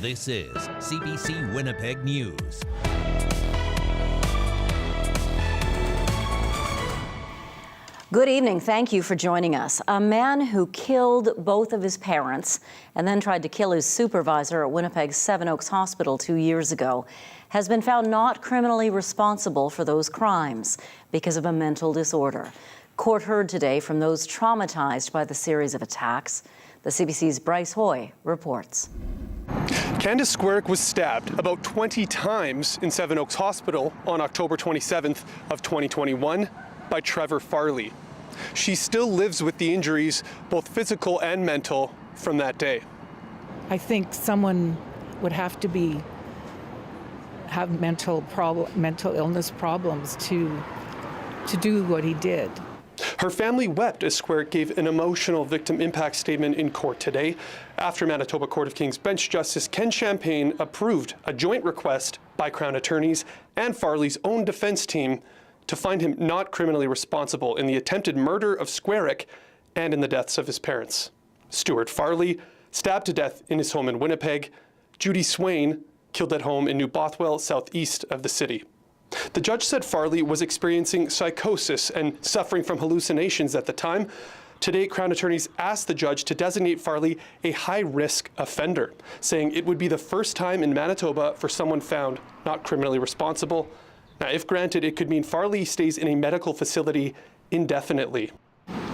This is CBC Winnipeg News. Good evening. Thank you for joining us. A man who killed both of his parents and then tried to kill his supervisor at Winnipeg's Seven Oaks Hospital 2 years ago has been found not criminally responsible for those crimes because of a mental disorder. Court heard today from those traumatized by the series of attacks. The CBC's Bryce Hoy reports. Candace Squarick was stabbed about 20 times in Seven Oaks Hospital on October 27th of 2021 by Trevor Farley. She still lives with the injuries, both physical and mental, from that day. I think someone would have to have mental illness problems to do what he did. Her family wept as Squarick gave an emotional victim impact statement in court today after Manitoba Court of King's Bench Justice Ken Champagne approved a joint request by Crown attorneys and Farley's own defense team to find him not criminally responsible in the attempted murder of Squarick and in the deaths of his parents. Stuart Farley, stabbed to death in his home in Winnipeg. Judy Swain, killed at home in New Bothwell, southeast of the city. The judge said Farley was experiencing psychosis and suffering from hallucinations at the time. Today, Crown attorneys asked the judge to designate Farley a high-risk offender, saying it would be the first time in Manitoba for someone found not criminally responsible. Now, if granted, it could mean Farley stays in a medical facility indefinitely.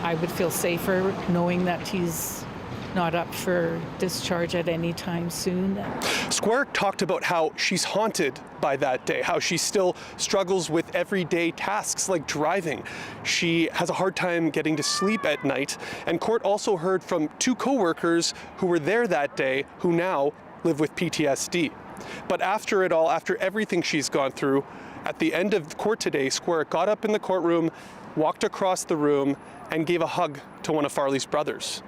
I would feel safer knowing that he's not up for discharge at any time soon. Squarick talked about how she's haunted by that day, how she still struggles with everyday tasks like driving. She has a hard time getting to sleep at night, and court also heard from two co-workers who were there that day who now live with PTSD. But after it all, after everything she's gone through, at the end of court today, Squarick got up in the courtroom, walked across the room, and gave a hug to one of Farley's brothers.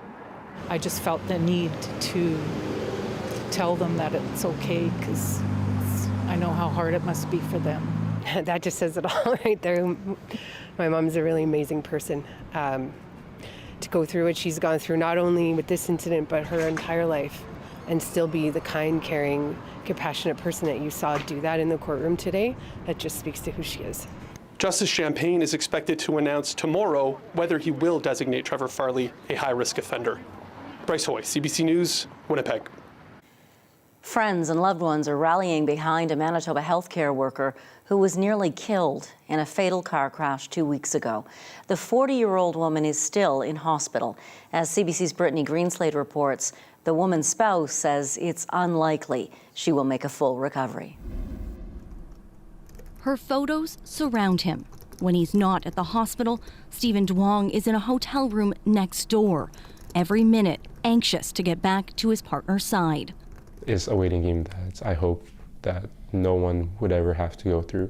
I just felt the need to tell them that it's okay, because I know how hard it must be for them. That just says it all right there. My mom's a really amazing person. To go through what she's gone through, not only with this incident, but her entire life, and still be the kind, caring, compassionate person that you saw do that in the courtroom today, that just speaks to who she is. Justice Champagne is expected to announce tomorrow whether he will designate Trevor Farley a high-risk offender. Bryce Hoy, CBC News, Winnipeg. Friends and loved ones are rallying behind a Manitoba healthcare worker who was nearly killed in a fatal car crash 2 weeks ago. The 40-year-old woman is still in hospital. As CBC's Brittany Greenslade reports, the woman's spouse says it's unlikely she will make a full recovery. Her photos surround him. When he's not at the hospital, Stephen Duong is in a hotel room next door, every minute anxious to get back to his partner's side. It's a waiting game that I hope that no one would ever have to go through.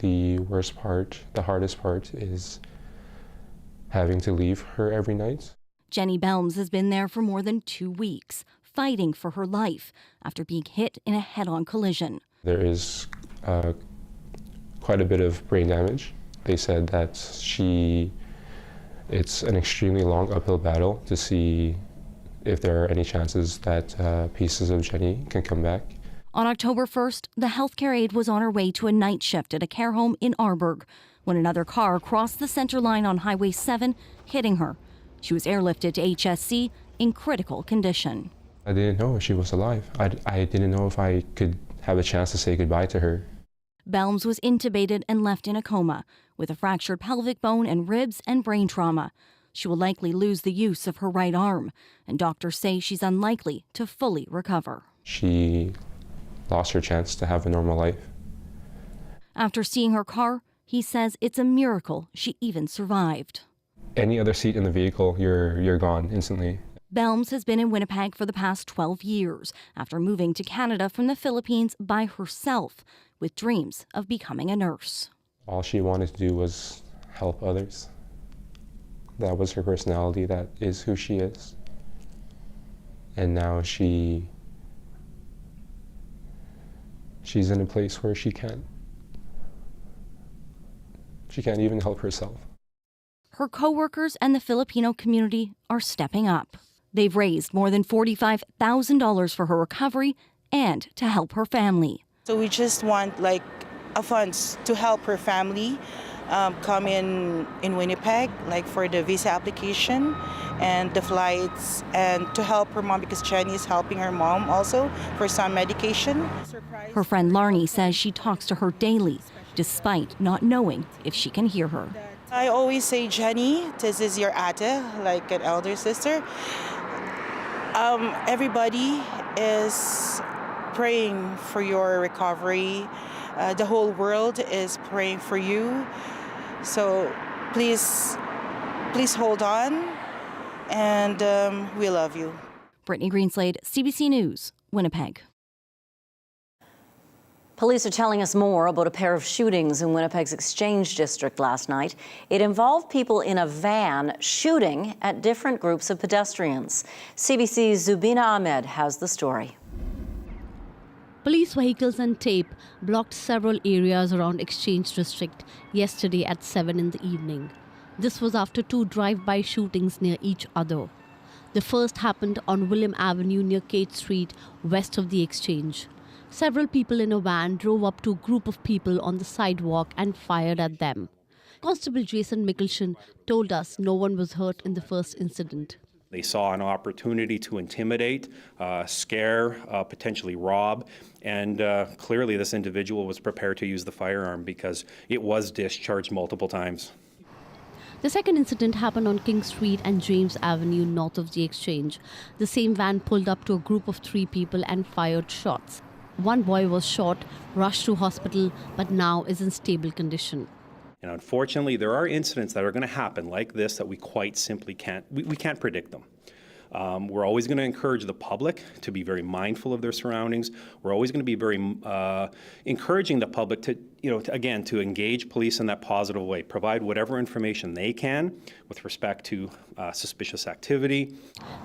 The worst part, the hardest part, is having to leave her every night. Jenny Belms has been there for more than 2 weeks, fighting for her life after being hit in a head-on collision. There is quite a bit of brain damage. They said that it's an extremely long uphill battle to see if there are any chances that pieces of Jenny can come back. On October 1st, the healthcare aide was on her way to a night shift at a care home in Arborg when another car crossed the center line on Highway 7, hitting her. She was airlifted to HSC in critical condition. I didn't know if she was alive. I didn't know if I could have a chance to say goodbye to her. Belms was intubated and left in a coma with a fractured pelvic bone and ribs and brain trauma. She will likely lose the use of her right arm, and doctors say she's unlikely to fully recover. She lost her chance to have a normal life. After seeing her car, he says it's a miracle she even survived. Any other seat in the vehicle, you're gone instantly. Belms has been in Winnipeg for the past 12 years after moving to Canada from the Philippines by herself with dreams of becoming a nurse. All she wanted to do was help others. That was her personality. That is who she is. And now she's in a place where she can't even help herself. Her co-workers and the Filipino community are stepping up. They've raised more than $45,000 for her recovery and to help her family. So we just want funds to help her family come in Winnipeg, for the visa application and the flights, and to help her mom because Jenny is helping her mom also for some medication. Her friend Larnie says she talks to her daily, despite not knowing if she can hear her. I always say, Jenny, this is your ate, like an elder sister. Everybody is praying for your recovery. The whole world is praying for you. So please hold on, and we love you. Brittany Greenslade, CBC News, Winnipeg. Police are telling us more about a pair of shootings in Winnipeg's Exchange District last night. It involved people in a van shooting at different groups of pedestrians. CBC's Zubina Ahmed has the story. Police vehicles and tape blocked several areas around Exchange District yesterday at 7 in the evening. This was after 2 drive-by shootings near each other. The first happened on William Avenue near Kate Street, west of the Exchange. Several people in a van drove up to a group of people on the sidewalk and fired at them. Constable Jason Mickelson told us no one was hurt in the first incident. They saw an opportunity to intimidate, scare, potentially rob, and clearly this individual was prepared to use the firearm because it was discharged multiple times. The second incident happened on King Street and James Avenue north of the Exchange. The same van pulled up to a group of 3 people and fired shots. One boy was shot, rushed to hospital, but now is in stable condition. And unfortunately, there are incidents that are going to happen like this that we quite simply can't predict them. We're always going to encourage the public to be very mindful of their surroundings. We're always going to be very encouraging the public to engage police in that positive way, provide whatever information they can with respect to suspicious activity.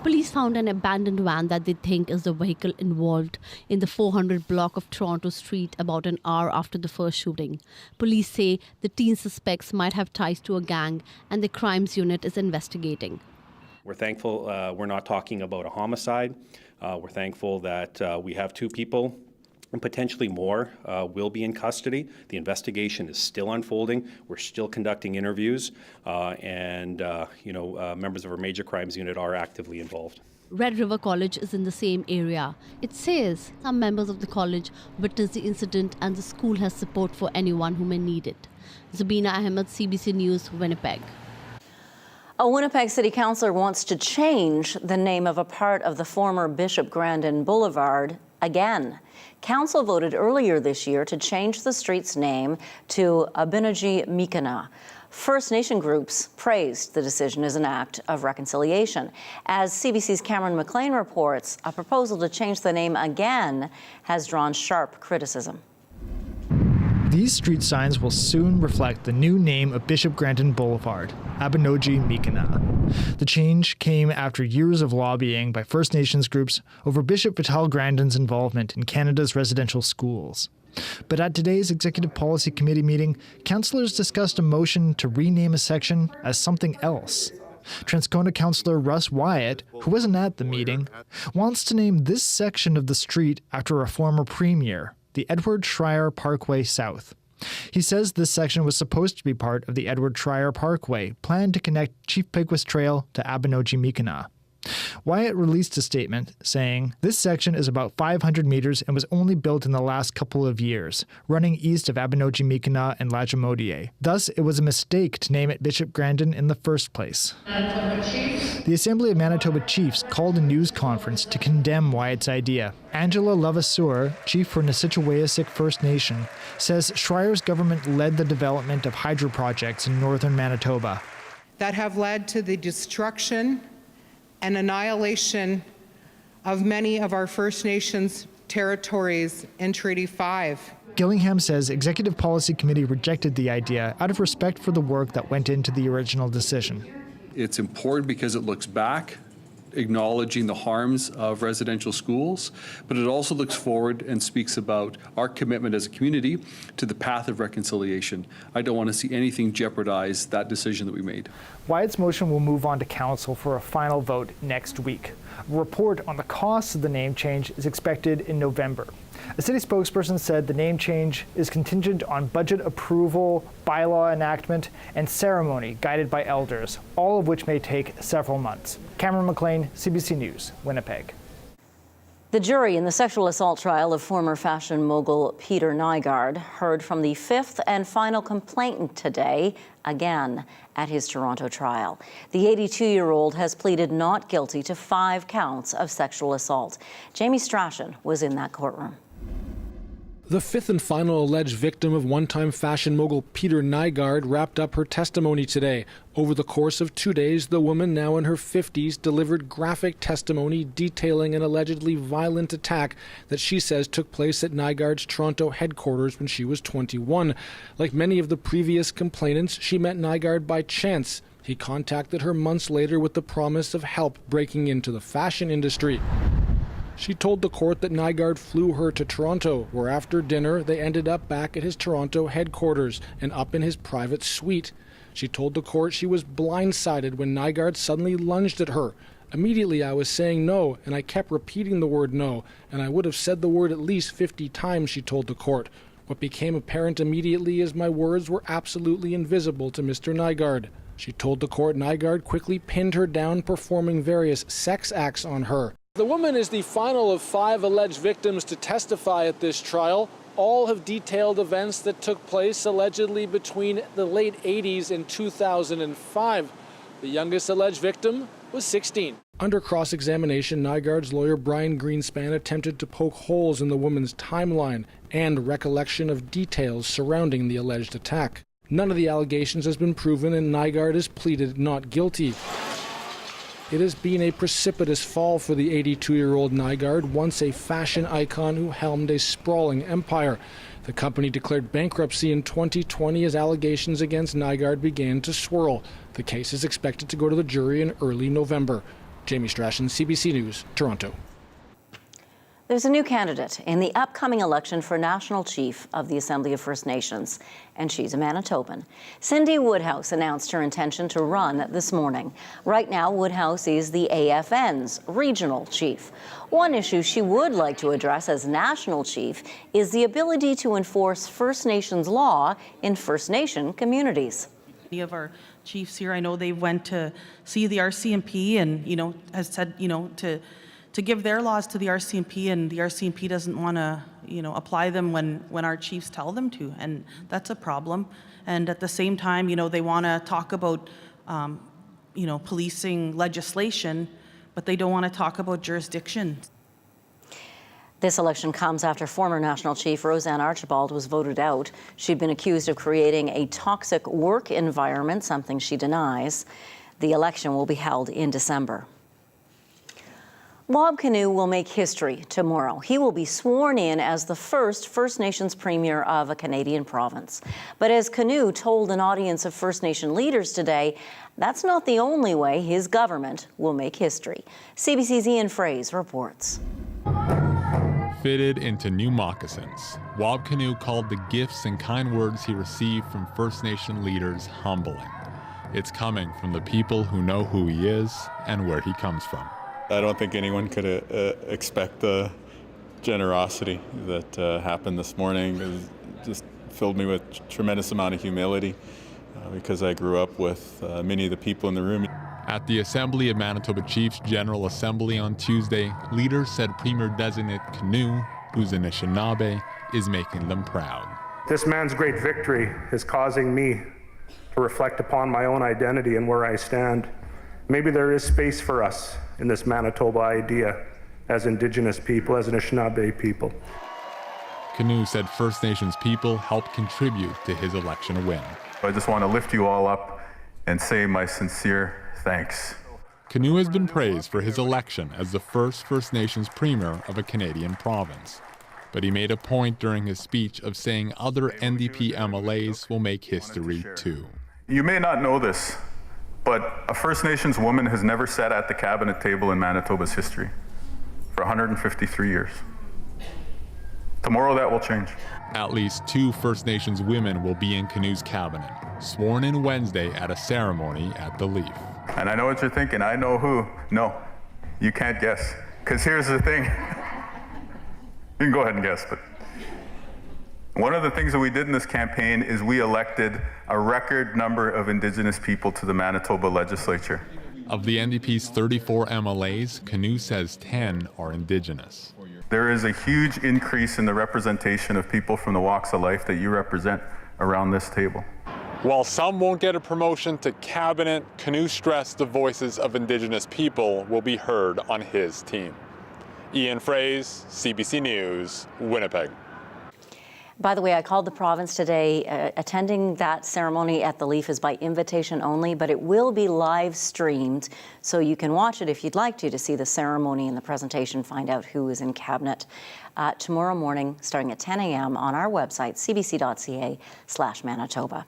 Police found an abandoned van that they think is the vehicle involved in the 400 block of Toronto Street about an hour after the first shooting. Police say the teen suspects might have ties to a gang and the crimes unit is investigating. We're thankful we're not talking about a homicide. We're thankful that we have 2 people and potentially more will be in custody. The investigation is still unfolding. We're still conducting interviews, and members of our major crimes unit are actively involved. Red River College is in the same area. It says some members of the college witnessed the incident and the school has support for anyone who may need it. Zubina Ahmed, CBC News, Winnipeg. A Winnipeg City Councillor wants to change the name of a part of the former Bishop Grandin Boulevard again. Council voted earlier this year to change the street's name to Abinogi Mikana. First Nation groups praised the decision as an act of reconciliation. As CBC's Cameron McLean reports, a proposal to change the name again has drawn sharp criticism. These street signs will soon reflect the new name of Bishop Grandin Boulevard, Abinogi Mikana. The change came after years of lobbying by First Nations groups over Bishop Vital Grandin's involvement in Canada's residential schools. But at today's Executive Policy Committee meeting, councillors discussed a motion to rename a section as something else. Transcona councillor Russ Wyatt, who wasn't at the meeting, wants to name this section of the street after a former premier, the Edward Schreier Parkway South. He says this section was supposed to be part of the Edward Schreier Parkway, planned to connect Chief Pigwis Trail to Abinogi Mikana. Wyatt released a statement saying, "This section is about 500 meters and was only built in the last couple of years, running east of Abinogi Mikana and Lajimodier. Thus, it was a mistake to name it Bishop Grandin in the first place." The Assembly of Manitoba Chiefs called a news conference to condemn Wyatt's idea. Angela Levasseur, chief for Nisichawayasik First Nation, says Schreier's government led the development of hydro projects in northern Manitoba that have led to the destruction and annihilation of many of our First Nations territories in Treaty 5. Gillingham says Executive Policy Committee rejected the idea out of respect for the work that went into the original decision. It's important because it looks back acknowledging the harms of residential schools, but it also looks forward and speaks about our commitment as a community to the path of reconciliation. I don't want to see anything jeopardize that decision that we made. Wyatt's motion will move on to council for a final vote next week. A report on the costs of the name change is expected in November. A city spokesperson said the name change is contingent on budget approval, bylaw enactment, and ceremony guided by elders, all of which may take several months. Cameron McLean, CBC News, Winnipeg. The jury in the sexual assault trial of former fashion mogul Peter Nygard heard from the fifth and final complainant today, again at his Toronto trial. The 82-year-old has pleaded not guilty to 5 counts of sexual assault. Jamie Strachan was in that courtroom. The fifth and final alleged victim of one-time fashion mogul Peter Nygard wrapped up her testimony today. Over the course of 2 days, the woman, now in her 50s, delivered graphic testimony detailing an allegedly violent attack that she says took place at Nygard's Toronto headquarters when she was 21. Like many of the previous complainants, she met Nygard by chance. He contacted her months later with the promise of help breaking into the fashion industry. She told the court that Nygard flew her to Toronto, where after dinner they ended up back at his Toronto headquarters and up in his private suite. She told the court she was blindsided when Nygard suddenly lunged at her. Immediately I was saying no, and I kept repeating the word no, and I would have said the word at least 50 times, she told the court. What became apparent immediately is my words were absolutely invisible to Mr. Nygard. She told the court Nygard quickly pinned her down, performing various sex acts on her. The woman is the final of 5 alleged victims to testify at this trial. All have detailed events that took place allegedly between the late 80s and 2005. The youngest alleged victim was 16. Under cross-examination, Nygard's lawyer Brian Greenspan attempted to poke holes in the woman's timeline and recollection of details surrounding the alleged attack. None of the allegations has been proven, and Nygard has pleaded not guilty. It has been a precipitous fall for the 82-year-old Nygard, once a fashion icon who helmed a sprawling empire. The company declared bankruptcy in 2020 as allegations against Nygard began to swirl. The case is expected to go to the jury in early November. Jamie Strachan, CBC News, Toronto. There's a new candidate in the upcoming election for National Chief of the Assembly of First Nations, and she's a Manitoban. Cindy Woodhouse announced her intention to run this morning. Right now, Woodhouse is the AFN's regional chief. One issue she would like to address as national chief is the ability to enforce First Nations law in First Nation communities. Many of our chiefs here, I know they went to see the RCMP and, has said, to give their laws to the RCMP, and the RCMP doesn't want to, apply them when our chiefs tell them to, and that's a problem. And at the same time, they want to talk about, policing legislation, but they don't want to talk about jurisdiction. This election comes after former National Chief Roseanne Archibald was voted out. She'd been accused of creating a toxic work environment, something she denies. The election will be held in December. Bob Canoe will make history tomorrow. He will be sworn in as the first First Nations Premier of a Canadian province. But as Canoe told an audience of First Nation leaders today, that's not the only way his government will make history. CBC's Ian Fraze reports. Fitted into new moccasins, Bob Canoe called the gifts and kind words he received from First Nation leaders humbling. It's coming from the people who know who he is and where he comes from. I don't think anyone could expect the generosity that happened this morning. It just filled me with tremendous amount of humility because I grew up with many of the people in the room. At the Assembly of Manitoba Chiefs General Assembly on Tuesday, leaders said Premier-designate Canoe, who's an Anishinaabe, is making them proud. This man's great victory is causing me to reflect upon my own identity and where I stand. Maybe there is space for us in this Manitoba idea as Indigenous people, as Anishinaabe people. Canoe said First Nations people helped contribute to his election win. I just want to lift you all up and say my sincere thanks. Canoe has been praised for his election as the first First Nations Premier of a Canadian province. But he made a point during his speech of saying other NDP MLAs will make history too. You may not know this, But a First Nations woman has never sat at the cabinet table in Manitoba's history for 153 years. Tomorrow that will change. At least 2 First Nations women will be in Canoe's cabinet, sworn in Wednesday at a ceremony at the Leaf. And I know what you're thinking, I know who. No, you can't guess. Because here's the thing. You can go ahead and guess, but one of the things that we did in this campaign is we elected a record number of Indigenous people to the Manitoba legislature. Of the NDP's 34 MLAs, Canoe says 10 are Indigenous. There is a huge increase in the representation of people from the walks of life that you represent around this table. While some won't get a promotion to cabinet, Canoe stressed the voices of Indigenous people will be heard on his team. Ian Fraze, CBC News, Winnipeg. By the way, I called the province today. Attending that ceremony at the Leaf is by invitation only, but it will be live streamed, so you can watch it if you'd like to see the ceremony and the presentation, find out who is in cabinet tomorrow morning, starting at 10 a.m. on our website, cbc.ca/Manitoba.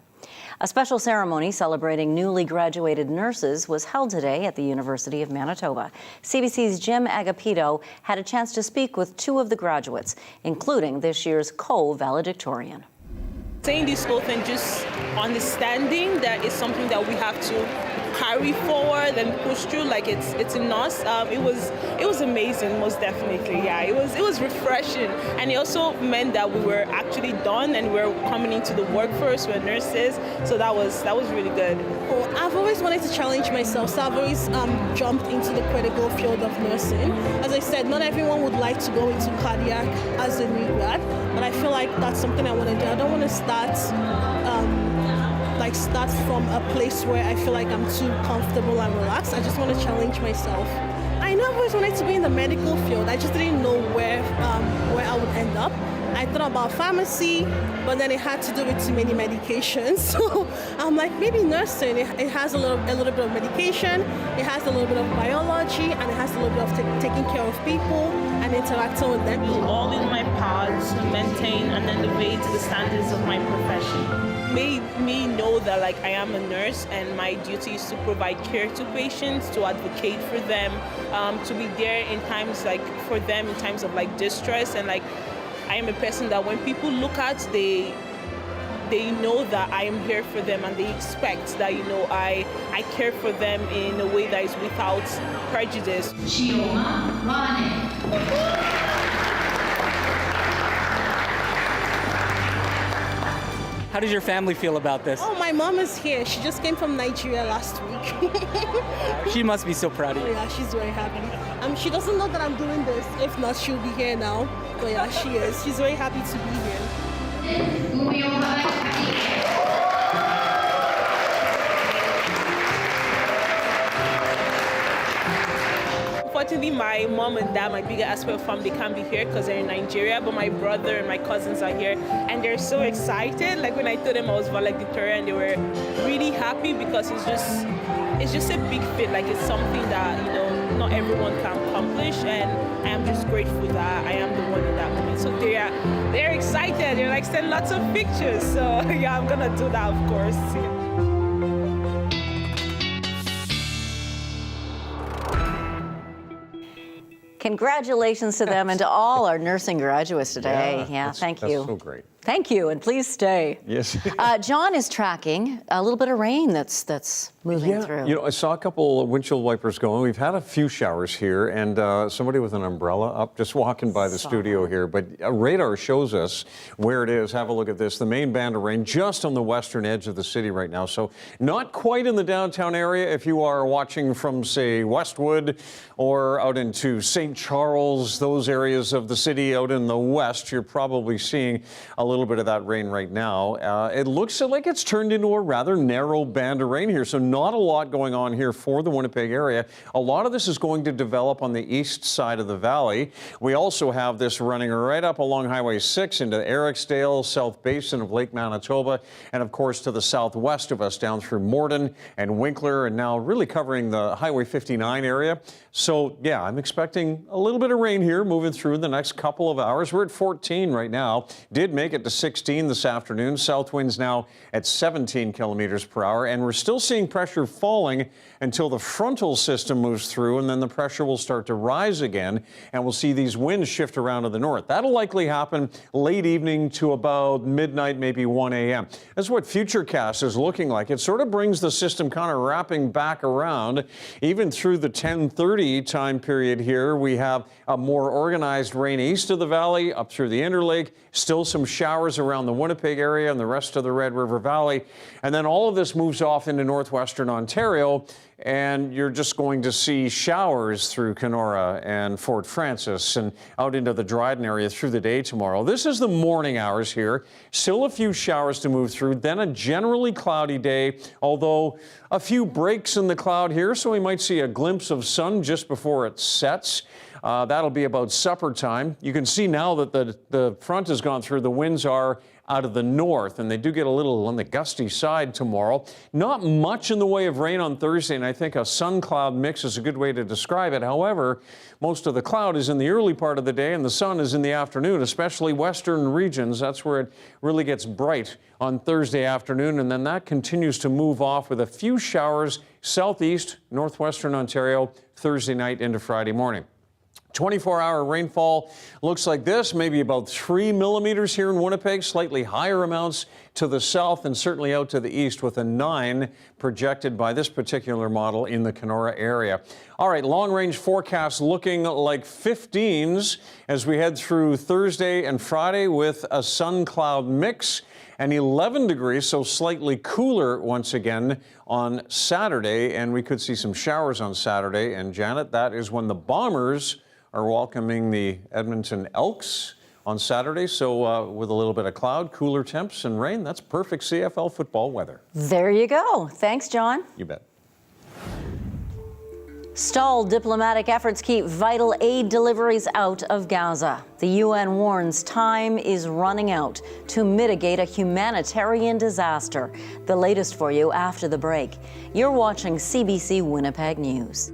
A special ceremony celebrating newly graduated nurses was held today at the University of Manitoba. CBC's Jim Agapito had a chance to speak with 2 of the graduates, including this year's co-valedictorian. Saying this whole thing, just understanding that it's something that we have to carry forward and push through, like it's in us. It was amazing, most definitely. Yeah, it was refreshing, and it also meant that we were actually done and we were coming into the workforce. We're nurses, so that was really good. Oh, I've always wanted to challenge myself, so I've always jumped into the critical field of nursing. As I said, not everyone would like to go into cardiac as a new grad, but I feel like that's something I want to do. I don't want to start from a place where I feel like I'm too comfortable and relaxed. I just want to challenge myself. I know I've always wanted to be in the medical field. I just didn't know where I would end up. I thought about pharmacy, but then it had to do with too many medications. So I'm like, maybe nursing. It has a little bit of medication, it has a little bit of biology, and it has a little bit of taking care of people and interacting with them. All in my power to maintain and elevate the standards of my profession. Made me know that like I am a nurse and my duty is to provide care to patients, to advocate for them, to be there in times like for them in times of like distress, and like I am a person that when people look at, they know that I am here for them, and they expect that I care for them in a way that is without prejudice. How does your family feel about this? Oh, my mom is here. She just came from Nigeria last week. She must be so proud of you. Oh, yeah, she's very happy. She doesn't know that I'm doing this. If not, she'll be here now. But yeah, she is. She's very happy to be here. Unfortunately, my mom and dad, my bigger aspect of family, can't be here because they're in Nigeria, but my brother and my cousins are here, and they're so excited. Like when I told them I was valedictorian, they were really happy because it's just a big feat. Like it's something that, not everyone can accomplish, and I am just grateful that I am the one in that moment. So they're excited. They're like sending lots of pictures. So yeah, I'm gonna do that, of course. Yeah. Congratulations to them and to all our nursing graduates today. Yeah, thank you. That's so great. Thank you, and please stay. Yes. John is tracking a little bit of rain that's moving through. I saw a couple of windshield wipers going. We've had a few showers here, and somebody with an umbrella up just walking by the studio here. But radar shows us where it is. Have a look at this. The main band of rain just on the western edge of the city right now. So not quite in the downtown area. If you are watching from, say, Westwood or out into St. Charles, those areas of the city out in the west, you're probably seeing a little bit of that rain right now. It looks like it's turned into a rather narrow band of rain here, so not a lot going on here for the Winnipeg area. A lot of this is going to develop on the east side of the valley. We also have this running right up along Highway 6 into Ericsdale, South Basin of Lake Manitoba, and of course to the southwest of us down through Morden and Winkler, and now really covering the Highway 59 area. So yeah, I'm expecting a little bit of rain here moving through the next couple of hours. We're at 14 right now. Did make it to 16 this afternoon. South winds now at 17 kilometers per hour, and we're still seeing pressure falling until the frontal system moves through, and then the pressure will start to rise again, and we'll see these winds shift around to the north. That'll likely happen late evening to about midnight, maybe 1 a.m. That's what Futurecast is looking like. It sort of brings the system kind of wrapping back around. Even through the 10:30 time period here, we have a more organized rain east of the valley, up through the Interlake, still some showers around the Winnipeg area and the rest of the Red River Valley. And then all of this moves off into northwestern Ontario, and you're just going to see showers through Kenora and Fort Francis and out into the Dryden area through the day tomorrow. This is the morning hours here. Still a few showers to move through, then a generally cloudy day, although a few breaks in the cloud here, so we might see a glimpse of sun just before it sets. That'll be about supper time. You can see now that the front has gone through. The winds are out of the north, and they do get a little on the gusty side tomorrow. Not much in the way of rain on Thursday, and I think a sun-cloud mix is a good way to describe it. However, most of the cloud is in the early part of the day, and the sun is in the afternoon, especially western regions. That's where it really gets bright on Thursday afternoon, and then that continues to move off with a few showers southeast, northwestern Ontario, Thursday night into Friday morning. 24-hour rainfall looks like this, maybe about 3 millimeters here in Winnipeg, slightly higher amounts to the south and certainly out to the east, with a 9 projected by this particular model in the Kenora area. All right, long-range forecast looking like 15s as we head through Thursday and Friday with a sun-cloud mix, and 11 degrees, so slightly cooler once again on Saturday, and we could see some showers on Saturday. And Janet, that is when the Bombers are welcoming the Edmonton Elks on Saturday. So with a little bit of cloud, cooler temps and rain, that's perfect CFL football weather. There you go. Thanks, John. You bet. Stalled diplomatic efforts keep vital aid deliveries out of Gaza. The UN warns time is running out to mitigate a humanitarian disaster. The latest for you after the break. You're watching CBC Winnipeg News.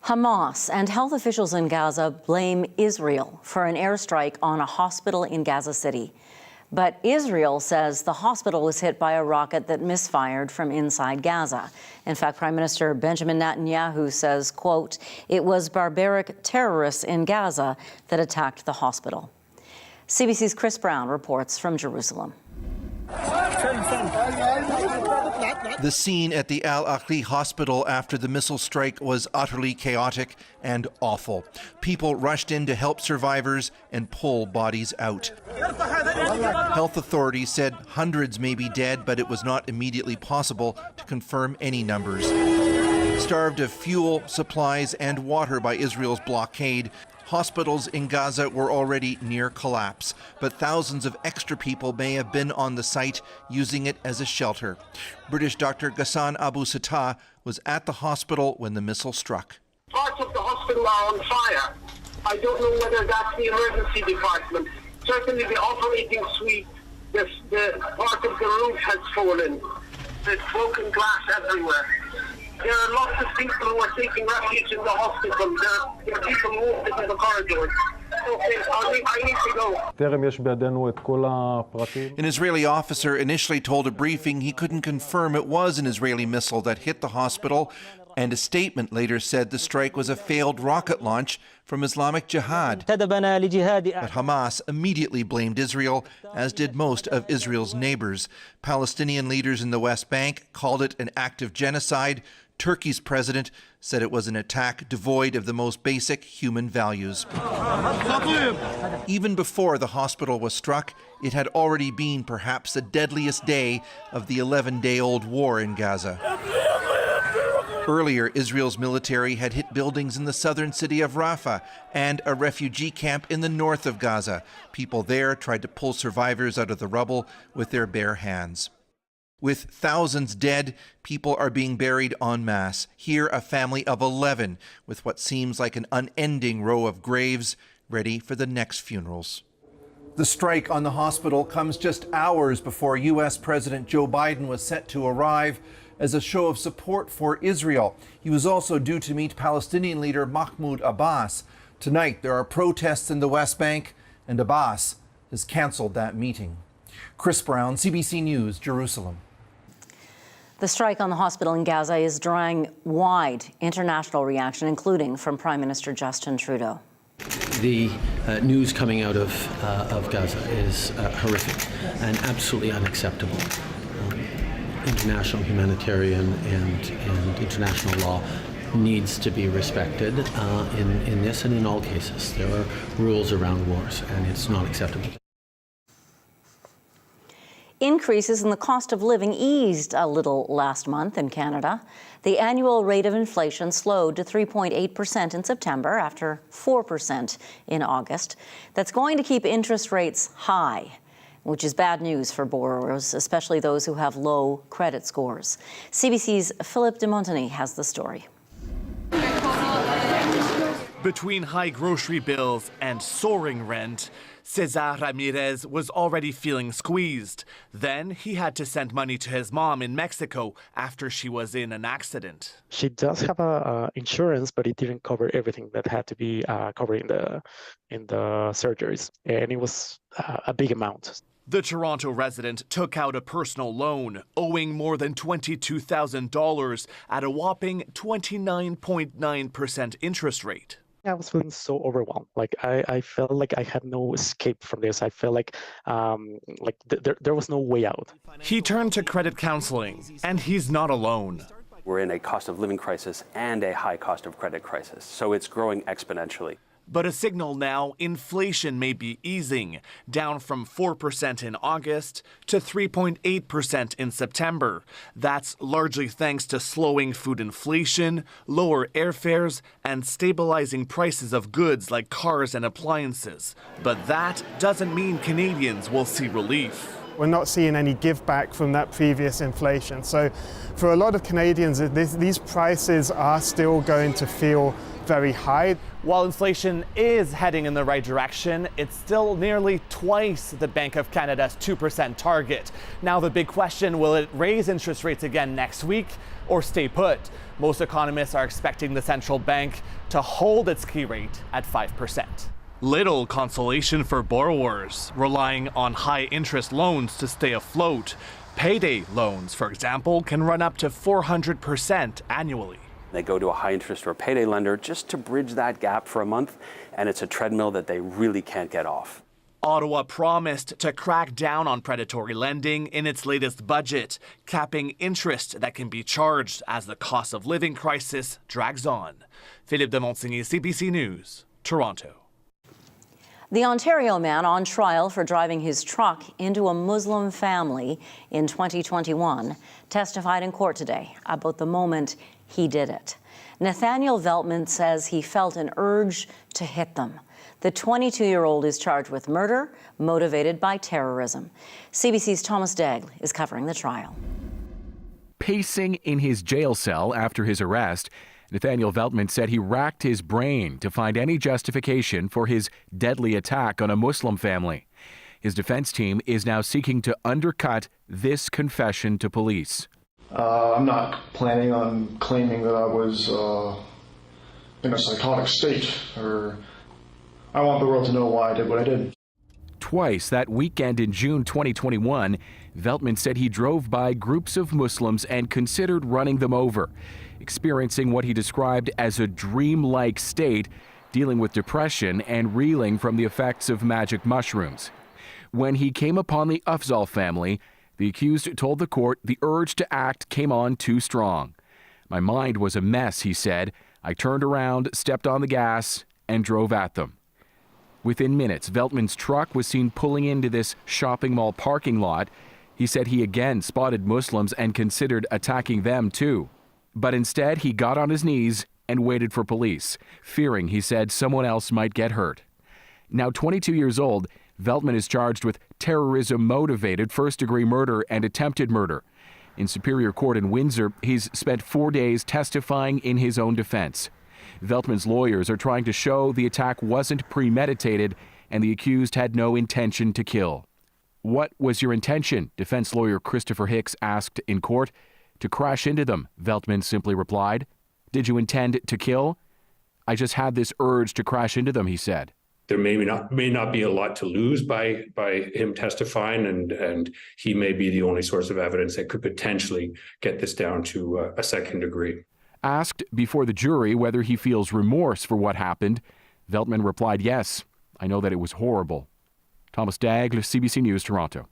Hamas and health officials in Gaza blame Israel for an airstrike on a hospital in Gaza City. But Israel says the hospital was hit by a rocket that misfired from inside Gaza. In fact, Prime Minister Benjamin Netanyahu says, quote, "It was barbaric terrorists in Gaza that attacked the hospital." CBC's Chris Brown reports from Jerusalem. The scene at the Al-Aqli hospital after the missile strike was utterly chaotic and awful. People rushed in to help survivors and pull bodies out. Health authorities said hundreds may be dead, but it was not immediately possible to confirm any numbers. Starved of fuel, supplies, and water by Israel's blockade, hospitals in Gaza were already near collapse, but thousands of extra people may have been on the site using it as a shelter. British Dr. Ghassan Abu Sattah was at the hospital when the missile struck. Parts of the hospital are on fire. I don't know whether that's the emergency department. Certainly the operating suite, the part of the roof has fallen. There's broken glass everywhere. There are lots of people who are taking refuge in the hospital. There are people walking in the corridors. Okay, I need to go. An Israeli officer initially told a briefing he couldn't confirm it was an Israeli missile that hit the hospital, and a statement later said the strike was a failed rocket launch from Islamic Jihad. But Hamas immediately blamed Israel, as did most of Israel's neighbors. Palestinian leaders in the West Bank called it an act of genocide. Turkey's president said it was an attack devoid of the most basic human values. Even before the hospital was struck, it had already been perhaps the deadliest day of the 11-day-old war in Gaza. Earlier, Israel's military had hit buildings in the southern city of Rafah and a refugee camp in the north of Gaza. People there tried to pull survivors out of the rubble with their bare hands. With thousands dead, people are being buried en masse. Here, a family of 11 with what seems like an unending row of graves ready for the next funerals. The strike on the hospital comes just hours before U.S. President Joe Biden was set to arrive as a show of support for Israel. He was also due to meet Palestinian leader Mahmoud Abbas. Tonight, there are protests in the West Bank, and Abbas has canceled that meeting. Chris Brown, CBC News, Jerusalem. The strike on the hospital in Gaza is drawing wide international reaction, including from Prime Minister Justin Trudeau. The news coming out of Gaza is horrific and absolutely unacceptable. International humanitarian and international law needs to be respected in this and in all cases. There are rules around wars, and it's not acceptable. Increases in the cost of living eased a little last month in Canada. The annual rate of inflation slowed to 3.8% in September after 4% in August. That's going to keep interest rates high, which is bad news for borrowers, especially those who have low credit scores. CBC's Philip de Montagny has the story. Between high grocery bills and soaring rent, Cesar Ramirez was already feeling squeezed. Then he had to send money to his mom in Mexico after she was in an accident. She does have insurance, but it didn't cover everything that had to be covered in the surgeries, and it was a big amount. The Toronto resident took out a personal loan, owing more than $22,000 at a whopping 29.9% interest rate. I was feeling so overwhelmed. I felt like I had no escape from this. I felt like there was no way out. He turned to credit counseling, and he's not alone. We're in a cost of living crisis and a high cost of credit crisis, so it's growing exponentially. But a signal now inflation may be easing, down from 4% in August to 3.8% in September. That's largely thanks to slowing food inflation, lower airfares, and stabilizing prices of goods like cars and appliances. But that doesn't mean Canadians will see relief. We're not seeing any give back from that previous inflation. So for a lot of Canadians, these prices are still going to feel very high. While inflation is heading in the right direction, it's still nearly twice the Bank of Canada's 2% target. Now the big question, will it raise interest rates again next week or stay put? Most economists are expecting the central bank to hold its key rate at 5%. Little consolation for borrowers relying on high interest loans to stay afloat. Payday loans, for example, can run up to 400% annually. They go to a high interest or payday lender just to bridge that gap for a month, and it's a treadmill that they really can't get off. Ottawa promised to crack down on predatory lending in its latest budget, capping interest that can be charged as the cost of living crisis drags on. Philippe de Montigny, CBC News, Toronto. The Ontario man on trial for driving his truck into a Muslim family in 2021 testified in court today about the moment he did it. Nathaniel Veltman says he felt an urge to hit them. The 22-year-old is charged with murder motivated by terrorism. CBC's Thomas Daigle is covering the trial. Pacing in his jail cell after his arrest, Nathaniel Veltman said he racked his brain to find any justification for his deadly attack on a Muslim family. His defense team is now seeking to undercut this confession to police. I'm not planning on claiming that I was in a psychotic state, or I want the world to know why I did what I did. Twice that weekend in June 2021, Veltman said he drove by groups of Muslims and considered running them over, experiencing what he described as a dreamlike state, dealing with depression and reeling from the effects of magic mushrooms. When he came upon the Afzal family, the accused told the court the urge to act came on too strong. My mind was a mess, he said. I turned around, stepped on the gas, and drove at them. Within minutes, Veltman's truck was seen pulling into this shopping mall parking lot. He said he again spotted Muslims and considered attacking them too. But instead, he got on his knees and waited for police, fearing, he said, someone else might get hurt. Now 22 years old, Veltman is charged with terrorism-motivated first-degree murder and attempted murder. In Superior Court in Windsor, he's spent 4 days testifying in his own defense. Veltman's lawyers are trying to show the attack wasn't premeditated and the accused had no intention to kill. What was your intention? Defense lawyer Christopher Hicks asked in court. To crash into them, Veltman simply replied. Did you intend to kill? I just had this urge to crash into them, he said. There may not be a lot to lose by him testifying, and he may be the only source of evidence that could potentially get this down to a second degree. Asked before the jury whether he feels remorse for what happened, Veltman replied, yes, I know that it was horrible. Thomas Daigle, CBC News, Toronto.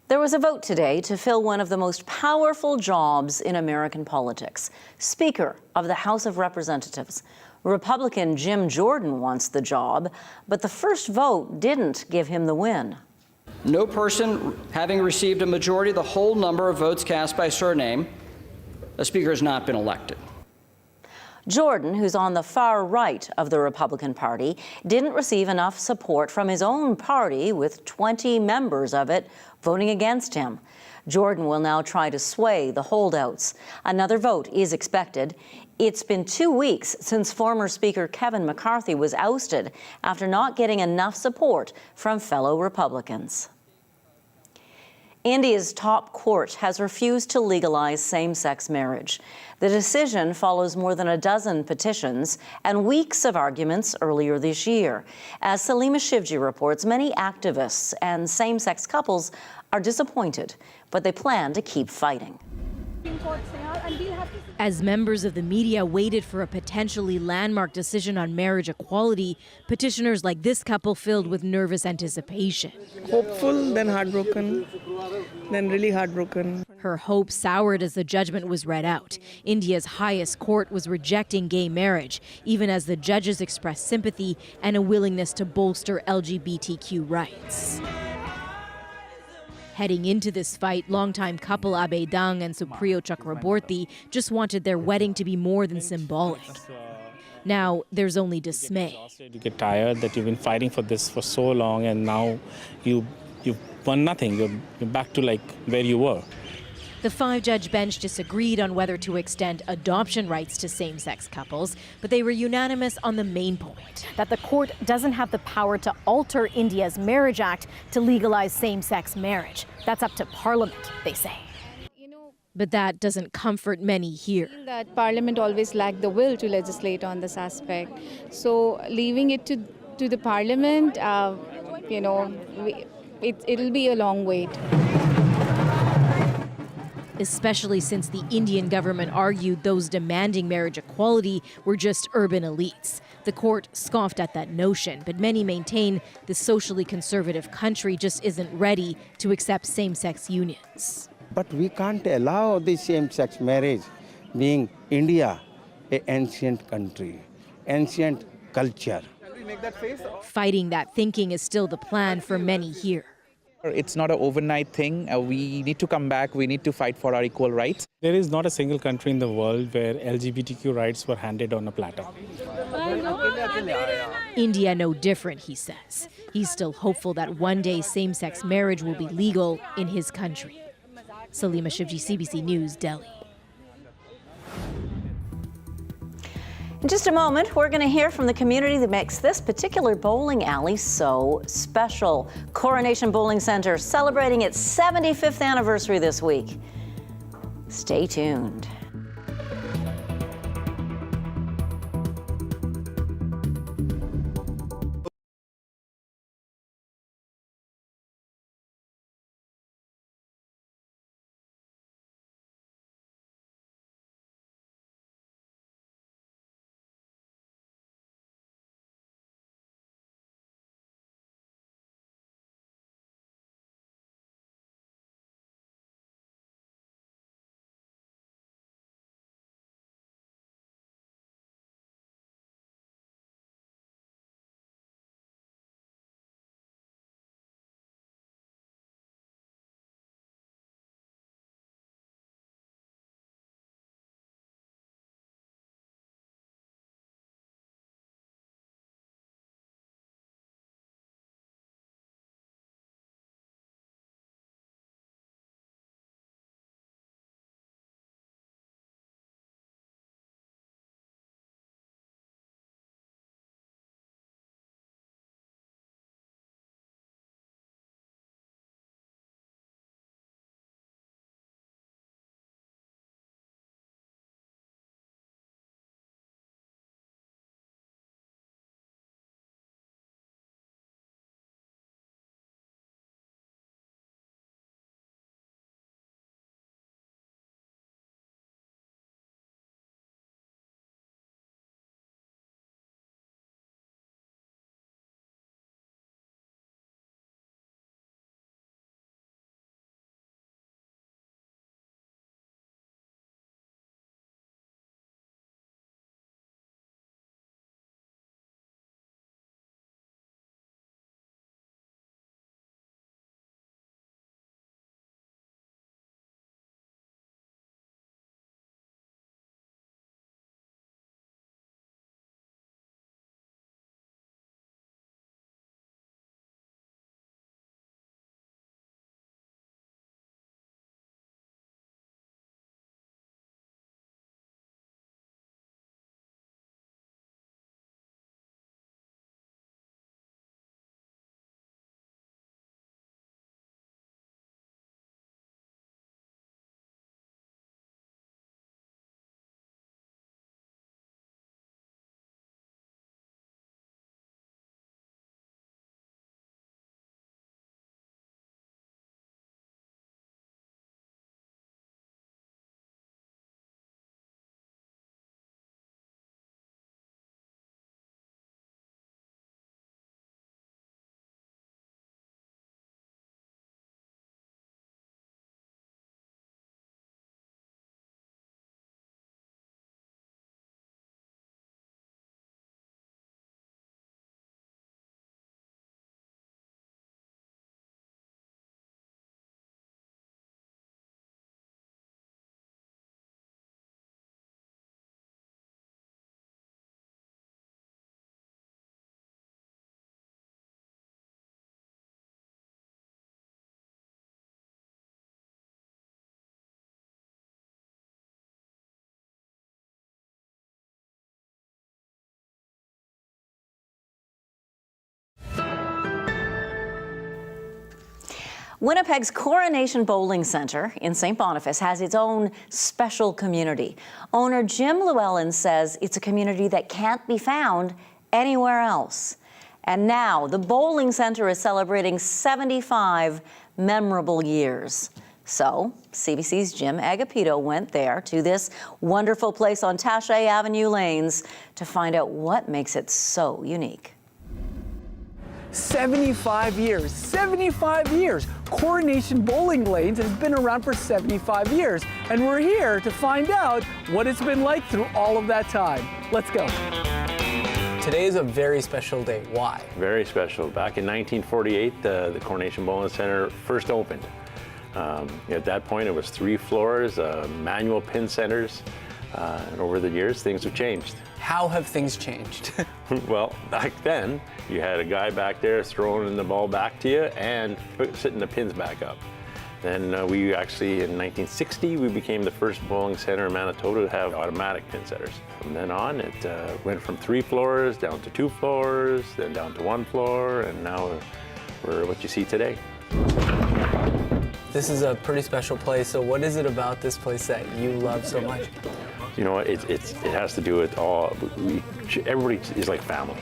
There was a vote today to fill one of the most powerful jobs in American politics, Speaker of the House of Representatives. Republican Jim Jordan wants the job, but the first vote didn't give him the win. No person having received a majority of the whole number of votes cast by surname, a speaker has not been elected. Jordan, who's on the far right of the Republican Party, didn't receive enough support from his own party, with 20 members of it voting against him. Jordan will now try to sway the holdouts. Another vote is expected. It's been 2 weeks since former Speaker Kevin McCarthy was ousted after not getting enough support from fellow Republicans. India's top court has refused to legalize same-sex marriage. The decision follows more than a dozen petitions and weeks of arguments earlier this year. As Salima Shivji reports, many activists and same-sex couples are disappointed, but they plan to keep fighting. As members of the media waited for a potentially landmark decision on marriage equality, petitioners like this couple filled with nervous anticipation. Hopeful, then heartbroken, then really heartbroken. Her hope soured as the judgment was read out. India's highest court was rejecting gay marriage, even as the judges expressed sympathy and a willingness to bolster LGBTQ rights. Heading into this fight, longtime couple Abhay Dang and Supriyo Chakraborty just wanted their wedding to be more than symbolic. Now, there's only dismay. You get tired that you've been fighting for this for so long, and now you you've won nothing. You're back to like where you were. The 5-judge bench disagreed on whether to extend adoption rights to same-sex couples, but they were unanimous on the main point. That the court doesn't have the power to alter India's Marriage Act to legalize same-sex marriage. That's up to Parliament, they say. But that doesn't comfort many here. That Parliament always lacked the will to legislate on this aspect. So leaving it to the Parliament, it'll be a long wait. Especially since the Indian government argued those demanding marriage equality were just urban elites. The court scoffed at that notion, but many maintain the socially conservative country just isn't ready to accept same-sex unions. But we can't allow the same-sex marriage, being India, an ancient country, ancient culture. Fighting that thinking is still the plan for many here. It's not an overnight thing. We need to come back. We need to fight for our equal rights. There is not a single country in the world where LGBTQ rights were handed on a platter. India no different, he says. He's still hopeful that one day same-sex marriage will be legal in his country. Salima Shivji, CBC News, Delhi. In just a moment, we're going to hear from the community that makes this particular bowling alley so special. Coronation Bowling Center celebrating its 75th anniversary this week. Stay tuned. Winnipeg's Coronation Bowling Centre in St. Boniface has its own special community. Owner Jim Llewellyn says it's a community that can't be found anywhere else. And now the bowling centre is celebrating 75 memorable years. So CBC's Jim Agapito went there to this wonderful place on Taché Avenue Lanes to find out what makes it so unique. 75 years, 75 years. Coronation Bowling Lanes has been around for 75 years, and we're here to find out what it's been like through all of that time. Let's go. Today is a very special day. Why? Very special. Back in 1948, the Coronation Bowling Centre first opened. At that point, it was 3 floors, manual pin centers, and over the years, things have changed. How have things changed? Well, back then, you had a guy back there throwing the ball back to you and sitting the pins back up. Then we actually, in 1960, we became the first bowling center in Manitoba to have automatic pin setters. From then on, it went from 3 floors down to 2 floors, then down to 1 floor, and now we're what you see today. This is a pretty special place, so what is it about this place that you love so much? You know, it has to do with everybody is like family.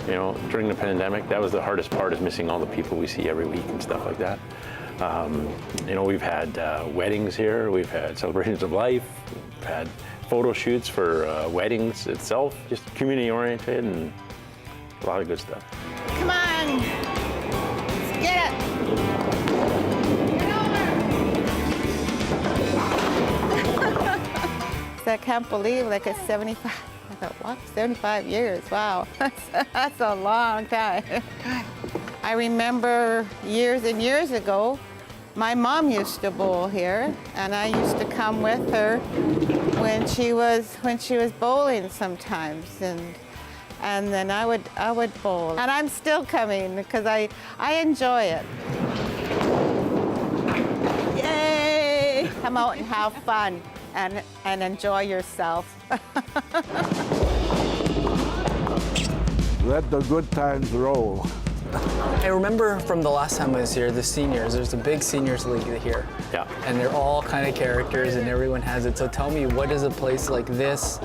You know, during the pandemic, that was the hardest part, is missing all the people we see every week and stuff like that. You know, we've had weddings here, we've had celebrations of life, we've had photo shoots for weddings itself, just community oriented and a lot of good stuff. Come on, let's get it. I can't believe like it's 75. I thought, what? 75 years, wow. That's a long time. I remember years and years ago, my mom used to bowl here, and I used to come with her when she was bowling sometimes, and then I would bowl. And I'm still coming because I enjoy it. Yay! Come out and have fun. And enjoy yourself. Let the good times roll. I remember from the last time I was here, the seniors, there's a big seniors league here. Yeah. And they're all kind of characters and everyone has it. So tell me, what does a place like this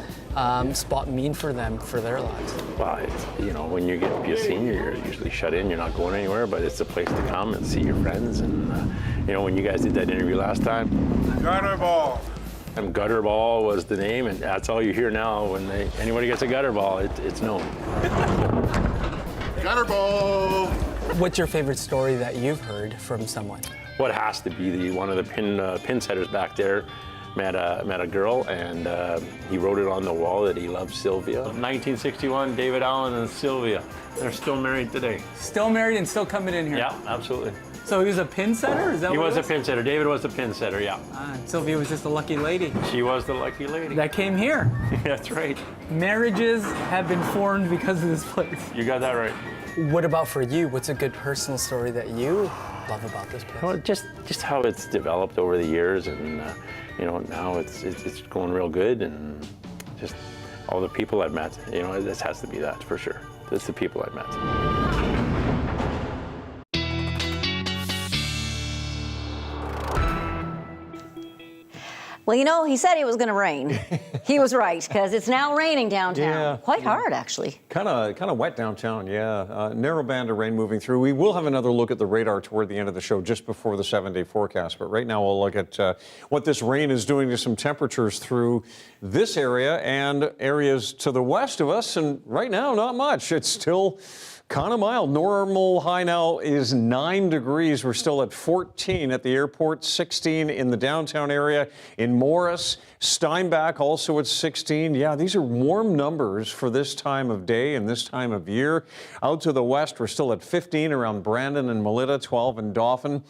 spot mean for them, for their lives? Well, you know, when you get to be a senior, you're usually shut in, you're not going anywhere, but it's a place to come and see your friends. And, you know, when you guys did that interview last time. Gutter ball. And gutter ball was the name, and that's all you hear now. When anybody gets a gutter ball, it's known. Gutter ball. What's your favorite story that you've heard from someone? What has to be one of the pin setters back there met a girl, and he wrote it on the wall that he loved Sylvia. 1961, David Allen and Sylvia. They're still married today. Still married and still coming in here? Yeah, absolutely. So he was a pin setter? Is that he what was it was? a pin setter. David was a pin setter, yeah. Sylvia was just a lucky lady. She was the lucky lady. That came here. That's right. Marriages have been formed because of this place. You got that right. What about for you? What's a good personal story that you love about this place? Well, just how it's developed over the years, and you know, now it's going real good, and just all the people I've met. You know, this has to be that for sure. It's the people I've met. Well, you know, he said it was going to rain. He was right, because it's now raining downtown. Yeah, Quite hard, actually. Kind of wet downtown, yeah. Narrow band of rain moving through. We will have another look at the radar toward the end of the show, just before the 7-day forecast. But right now, we'll look at what this rain is doing to some temperatures through this area and areas to the west of us. And right now, not much. It's still kind of mild. Normal high now is 9 degrees. We're still at 14 at the airport, 16 in the downtown area. In Morris, Steinbach also at 16. Yeah, these are warm numbers for this time of day and this time of year. Out to the west, we're still at 15 around Brandon and Melita, 12 in Dauphin.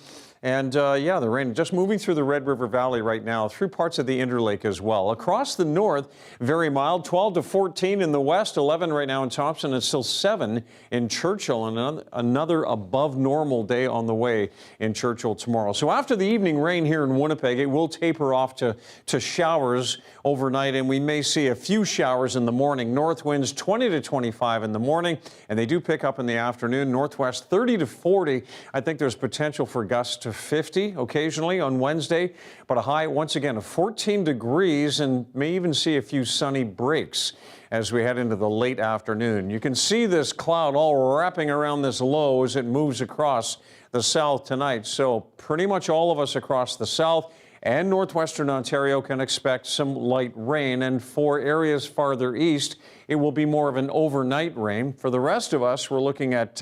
And yeah, the rain just moving through the Red River Valley right now, through parts of the Interlake as well. Across the north, very mild, 12 to 14 in the west, 11 right now in Thompson, and still 7 in Churchill, and another above normal day on the way in Churchill tomorrow. So after the evening rain here in Winnipeg, it will taper off to showers overnight, and we may see a few showers in the morning. North winds 20 to 25 in the morning, and they do pick up in the afternoon. Northwest 30 to 40. I think there's potential for gusts to to 50 occasionally on Wednesday, but a high once again of 14 degrees and may even see a few sunny breaks as we head into the late afternoon. You can see this cloud all wrapping around this low as it moves across the south tonight. So pretty much all of us across the south and northwestern Ontario can expect some light rain, and for areas farther east, it will be more of an overnight rain. For the rest of us, we're looking at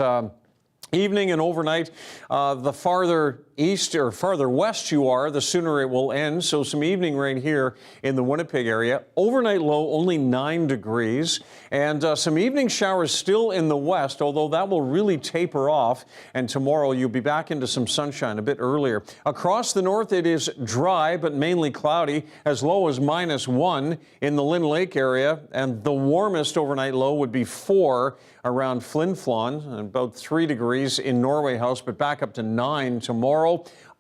evening and overnight. The farther east or farther west you are, the sooner it will end. So some evening rain here in the Winnipeg area. Overnight low only 9 degrees, and some evening showers still in the west, although that will really taper off. And tomorrow you'll be back into some sunshine a bit earlier. Across the north, it is dry but mainly cloudy, as low as -1 in the Lynn Lake area, and the warmest overnight low would be 4 around Flin Flon, and about 3 degrees in Norway House, but back up to 9 tomorrow.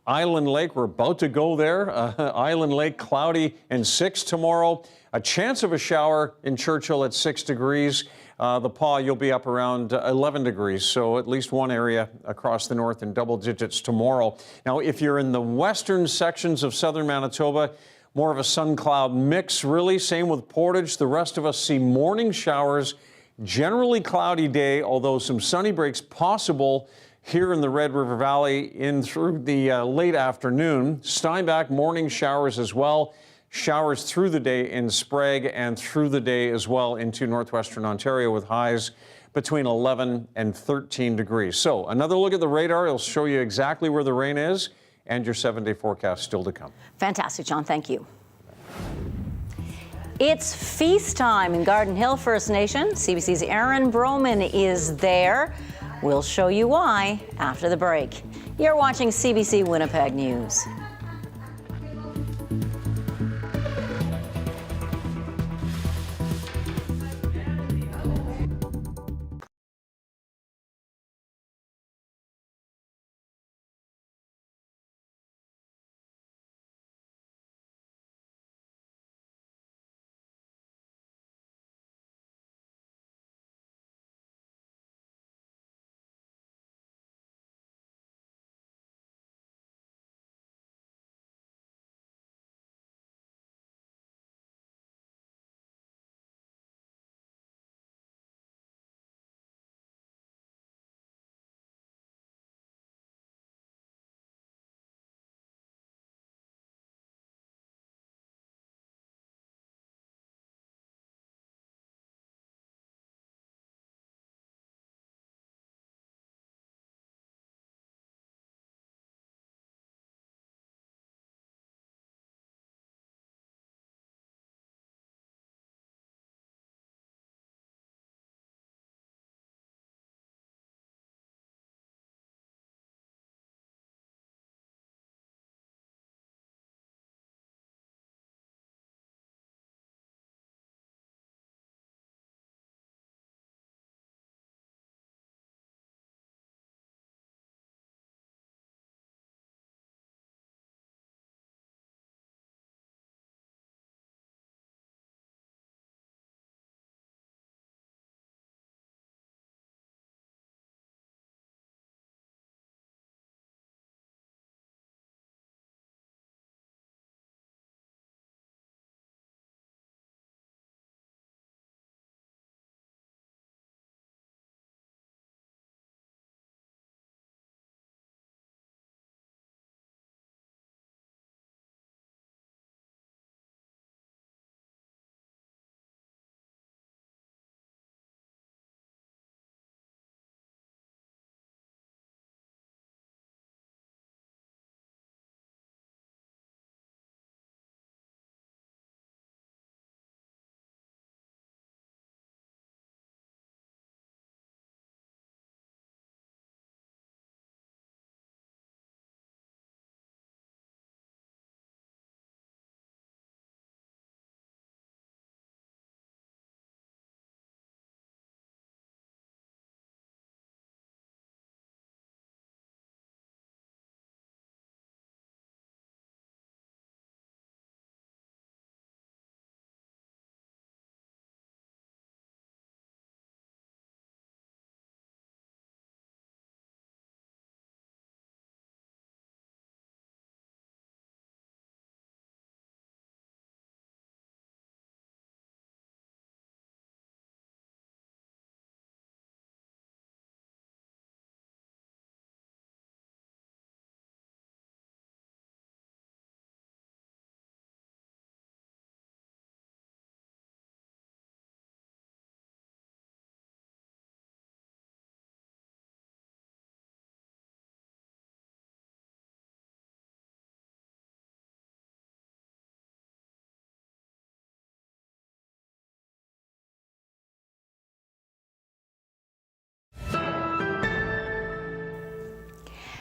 Island Lake, we're about to go there. Island Lake, cloudy and 6 tomorrow. A chance of a shower in Churchill at 6 degrees. The Paw, you'll be up around 11 degrees, so at least one area across the north in double digits tomorrow. Now, if you're in the western sections of southern Manitoba, more of a sun-cloud mix, really. Same with Portage. The rest of us see morning showers. Generally cloudy day, although some sunny breaks possible here in the Red River Valley in through the late afternoon. Steinbach, morning showers as well. Showers through the day in Sprague and through the day as well into northwestern Ontario with highs between 11 and 13 degrees. So another look at the radar. It'll show you exactly where the rain is and your 7-day forecast still to come. Fantastic, John. Thank you. It's feast time in Garden Hill First Nation. CBC's Aaron Broman is there. We'll show you why after the break. You're watching CBC Winnipeg News.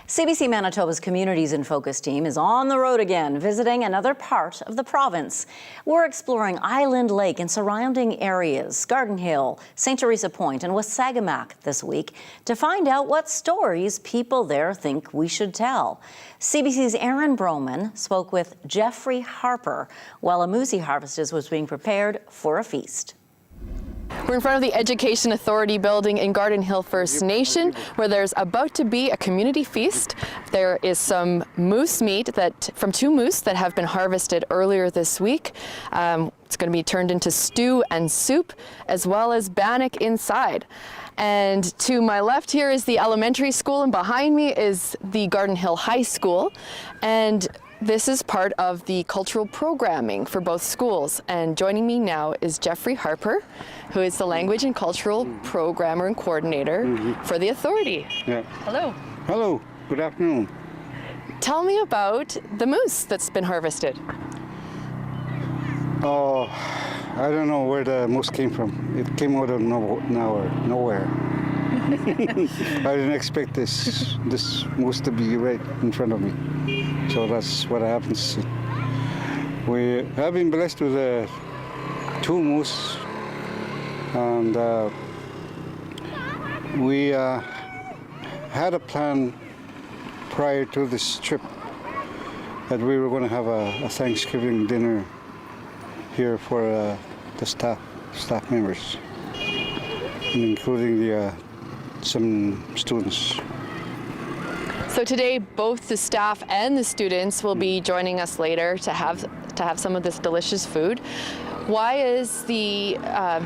CBC Manitoba's Communities in Focus team is on the road again, visiting another part of the province. We're exploring Island Lake and surrounding areas, Garden Hill, St. Teresa Point, and Wasagamacq this week to find out what stories people there think we should tell. CBC's Aaron Broman spoke with Jeffrey Harper while a musi harvest was being prepared for a feast. We're in front of the Education Authority building in Garden Hill First Nation, where there's about to be a community feast. There is some moose meat from 2 moose that have been harvested earlier this week. It's going to be turned into stew and soup, as well as bannock inside. And to my left here is the elementary school, and behind me is the Garden Hill High School. And this is part of the cultural programming for both schools. And joining me now is Jeffrey Harper, who is the language and cultural programmer and coordinator for the authority. Yeah. Hello. Hello. Good afternoon. Tell me about the moose that's been harvested. Oh, I don't know where the moose came from. It came out of nowhere. I didn't expect this moose to be right in front of me. So that's what happens. We have been blessed with 2 moose, and we had a plan prior to this trip that we were going to have a Thanksgiving dinner here for the staff members, including some students. So today, both the staff and the students will be joining us later to have some of this delicious food. Why is the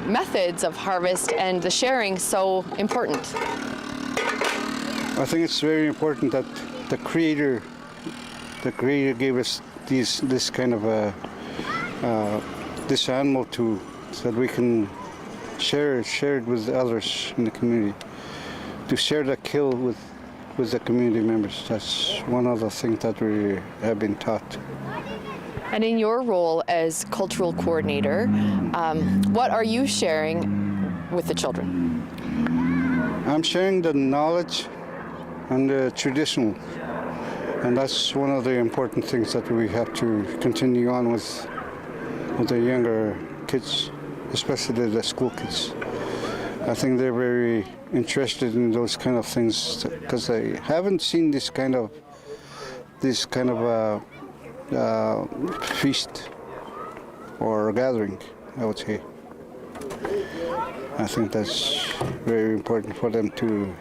methods of harvest and the sharing so important? I think it's very important that the Creator gave us this kind of this animal so that we can share it with others in the community. To share the kill with the community members. That's one of the things that we have been taught. And in your role as cultural coordinator, what are you sharing with the children? I'm sharing the knowledge and the traditional, and that's one of the important things that we have to continue on with the younger kids, especially the school kids. I think they're very interested in those kind of things because they haven't seen this kind of feast or gathering, I would say. I think that's very important for them to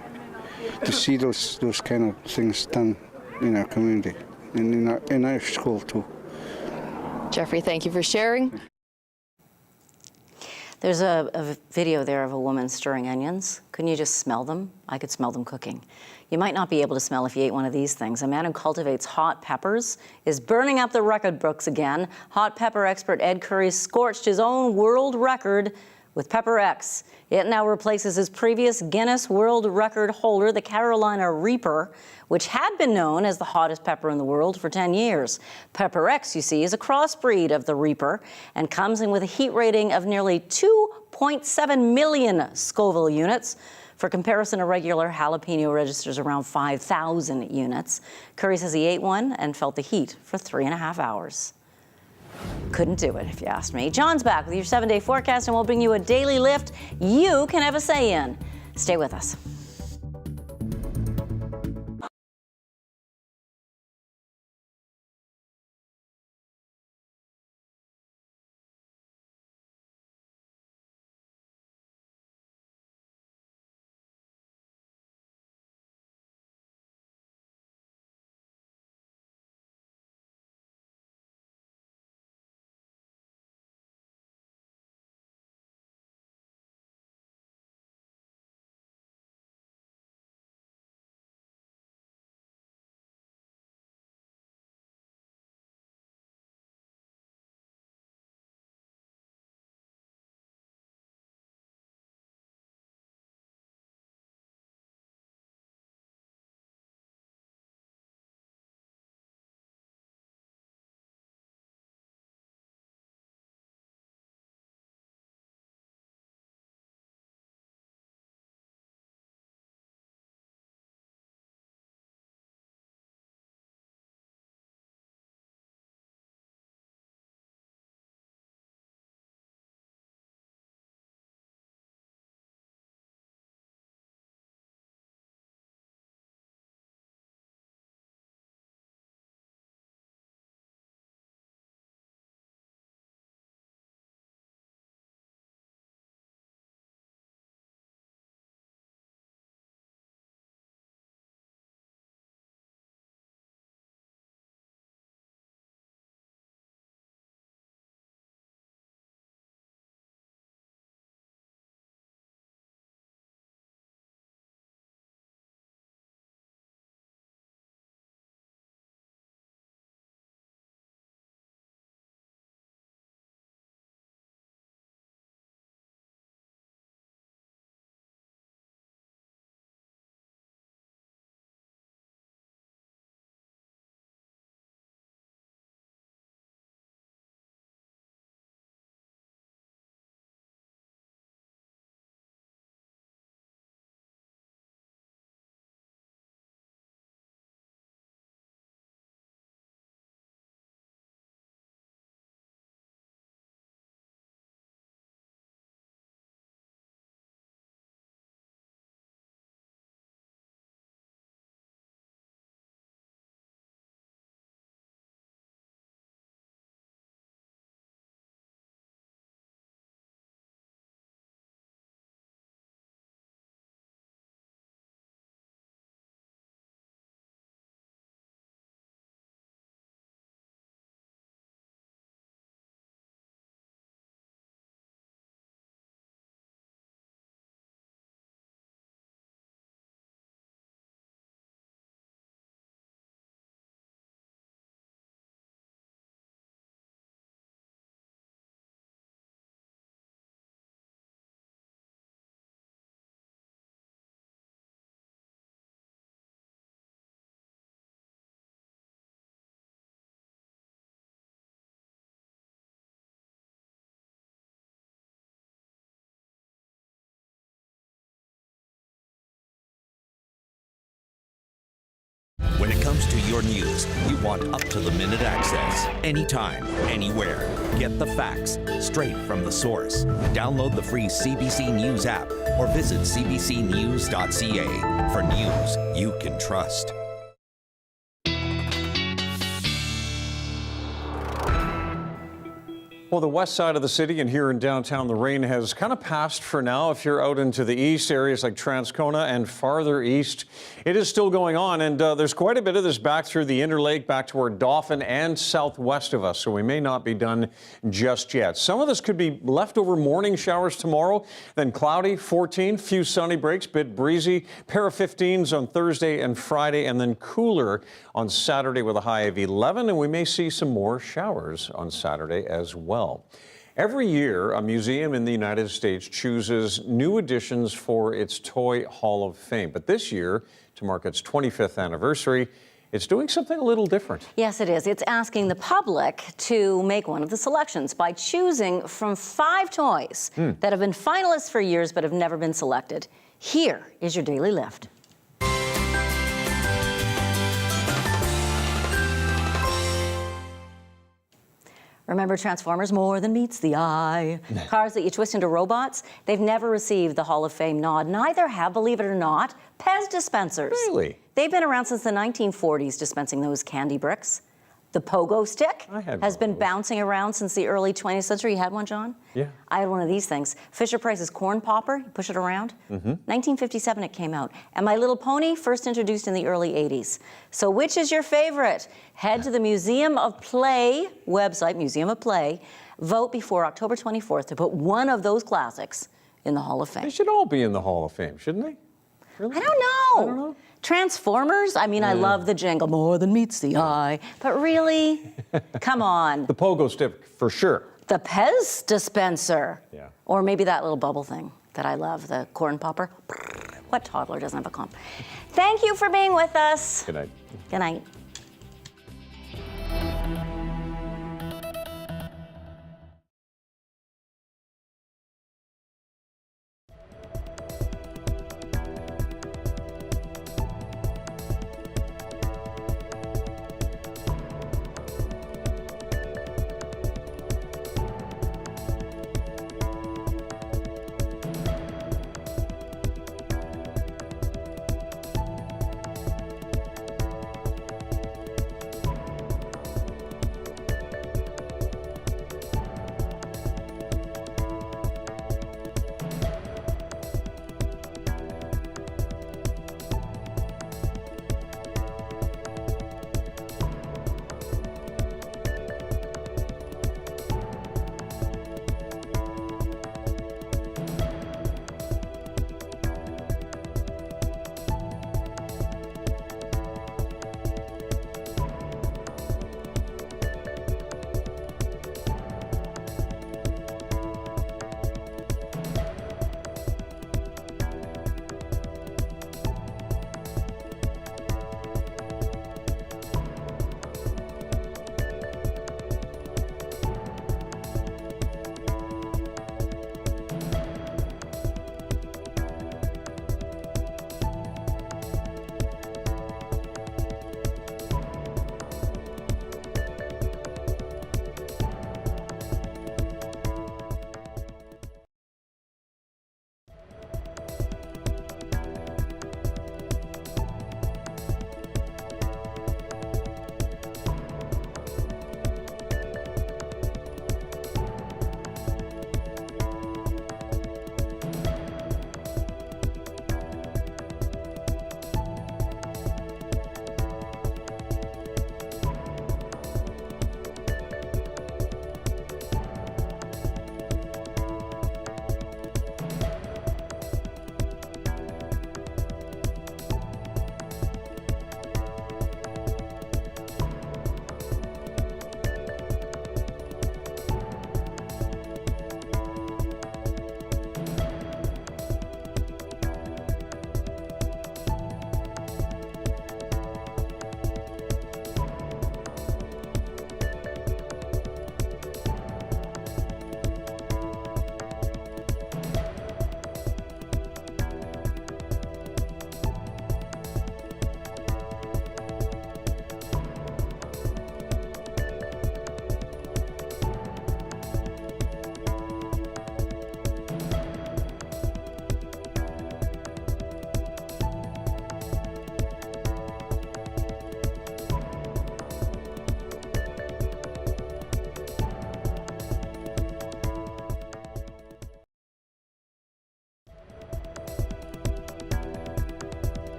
see those kind of things done in our community and in our school too. Jeffrey, thank you for sharing. There's a video there of a woman stirring onions. Couldn't you just smell them? I could smell them cooking. You might not be able to smell if you ate one of these things. A man who cultivates hot peppers is burning up the record books again. Hot pepper expert Ed Curry scorched his own world record with Pepper X. It now replaces his previous Guinness World Record holder, the Carolina Reaper, which had been known as the hottest pepper in the world for 10 years. Pepper X, you see, is a crossbreed of the Reaper and comes in with a heat rating of nearly 2.7 million Scoville units. For comparison, a regular jalapeno registers around 5,000 units. Curry says he ate one and felt the heat for 3.5 hours. Couldn't do it, if you asked me. John's back with your 7-day forecast, and we'll bring you a daily lift you can have a say in. Stay with us. When it comes to your news, you want up-to-the-minute access. Anytime, anywhere. Get the facts straight from the source. Download the free CBC News app or visit cbcnews.ca for news you can trust. Well, the west side of the city and here in downtown, the rain has kind of passed for now. If you're out into the east, areas like Transcona and farther east, it is still going on. And there's quite a bit of this back through the Interlake, back toward Dauphin and southwest of us. So we may not be done just yet. Some of this could be leftover morning showers tomorrow, then cloudy, 14, few sunny breaks, bit breezy, pair of 15s on Thursday and Friday, and then cooler on Saturday with a high of 11. And we may see some more showers on Saturday as well. Every year, a museum in the United States chooses new additions for its Toy Hall of Fame. But this year, to mark its 25th anniversary, it's doing something a little different. Yes, it is. It's asking the public to make one of the selections by choosing from 5 toys that have been finalists for years but have never been selected. Here is your daily lift. Remember Transformers? More than meets the eye. Cars that you twist into robots? They've never received the Hall of Fame nod. Neither have, believe it or not, Pez dispensers. Really? They've been around since the 1940s dispensing those candy bricks. The pogo stick has been bouncing around since the early 20th century. You had one, John? Yeah. I had one of these things. Fisher-Price's corn popper, you push it around. 1957 it came out. And My Little Pony, first introduced in the early 80s. So which is your favorite? Head to the Museum of Play website, Museum of Play. Vote before October 24th to put one of those classics in the Hall of Fame. They should all be in the Hall of Fame, shouldn't they? Really? I don't know. Transformers? I mean, I love the jingle, more than meets the eye. But really, come on. The pogo stick, for sure. The Pez dispenser. Yeah. Or maybe that little bubble thing that I love, the corn popper. What toddler doesn't have a comp? Thank you for being with us. Good night. Good night.